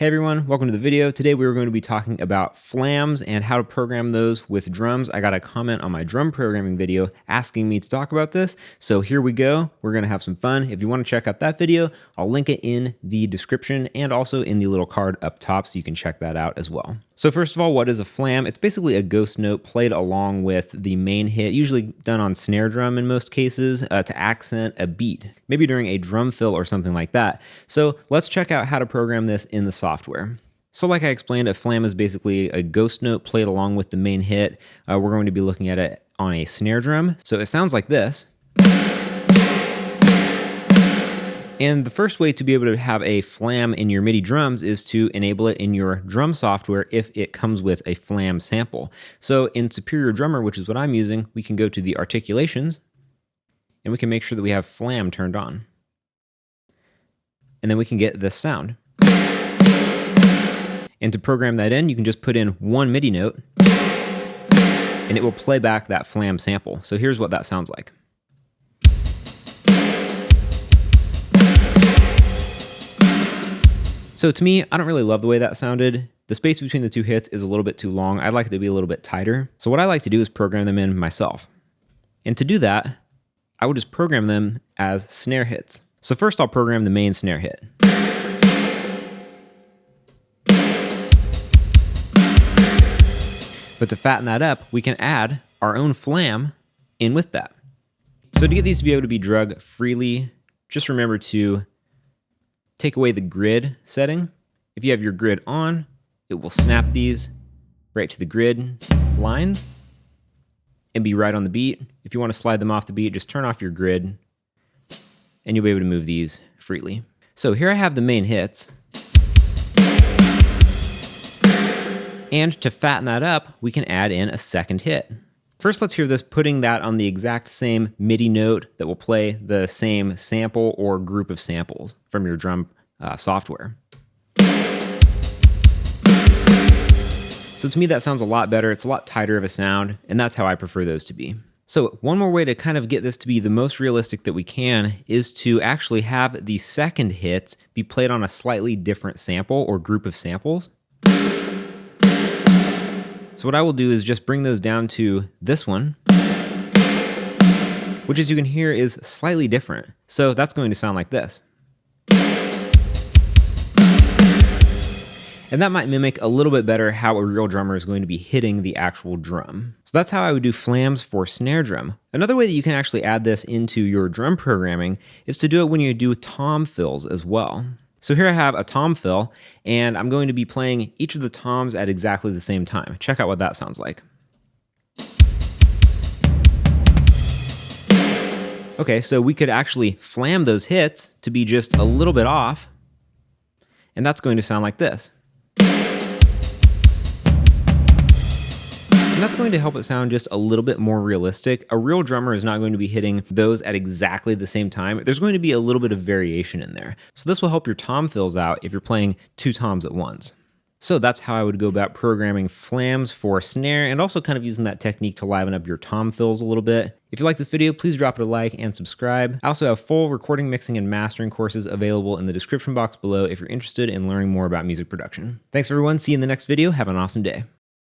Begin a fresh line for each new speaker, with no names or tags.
Hey everyone, welcome to the video. Today we are going to be talking about flams and how to program those with drums. I got a comment on my drum programming video asking me to talk about this, so here we go. We're going to have some fun. If you want to check out that video, I'll link it in the description and also in the little card up top so you can check that out as well. So first of all, what is a flam? It's basically a ghost note played along with the main hit, usually done on snare drum in most cases, to accent a beat, maybe during a drum fill or something like that. So let's check out how to program this in the software. So like I explained, a flam is basically a ghost note played along with the main hit. We're going to be looking at it on a snare drum. So it sounds like this. And the first way to be able to have a flam in your MIDI drums is to enable it in your drum software if it comes with a flam sample. So in Superior Drummer, which is what I'm using, we can go to the articulations and we can make sure that we have flam turned on. And then we can get this sound. And to program that in, you can just put in one MIDI note and it will play back that flam sample. So here's what that sounds like. So to me, I don't really love the way that sounded. The space between the two hits is a little bit too long. I'd like it to be a little bit tighter. So what I like to do is program them in myself. And to do that, I would just program them as snare hits. So first I'll program the main snare hit. But to fatten that up, we can add our own flam in with that. So to get these to be able to be drug freely, just remember to take away the grid setting. If you have your grid on, it will snap these right to the grid lines and be right on the beat. If you want to slide them off the beat, just turn off your grid and you'll be able to move these freely. So here I have the main hits. And to fatten that up, we can add in a second hit. First, let's hear this putting that on the exact same MIDI note that will play the same sample or group of samples from your drum software. So to me, that sounds a lot better. It's a lot tighter of a sound, and that's how I prefer those to be. So one more way to kind of get this to be the most realistic that we can is to actually have the second hits be played on a slightly different sample or group of samples. So what I will do is just bring those down to this one, which as you can hear is slightly different. So that's going to sound like this. And that might mimic a little bit better how a real drummer is going to be hitting the actual drum. So that's how I would do flams for snare drum. Another way that you can actually add this into your drum programming is to do it when you do tom fills as well. So here I have a tom fill, and I'm going to be playing each of the toms at exactly the same time. Check out what that sounds like. Okay, so we could actually flam those hits to be just a little bit off, and that's going to sound like this. And that's going to help it sound just a little bit more realistic. A real drummer is not going to be hitting those at exactly the same time. There's going to be a little bit of variation in there. So this will help your tom fills out if you're playing two toms at once. So that's how I would go about programming flams for snare and also kind of using that technique to liven up your tom fills a little bit. If you like this video, please drop it a like and subscribe. I also have full recording, mixing, and mastering courses available in the description box below if you're interested in learning more about music production. Thanks everyone, see you in the next video, have an awesome day.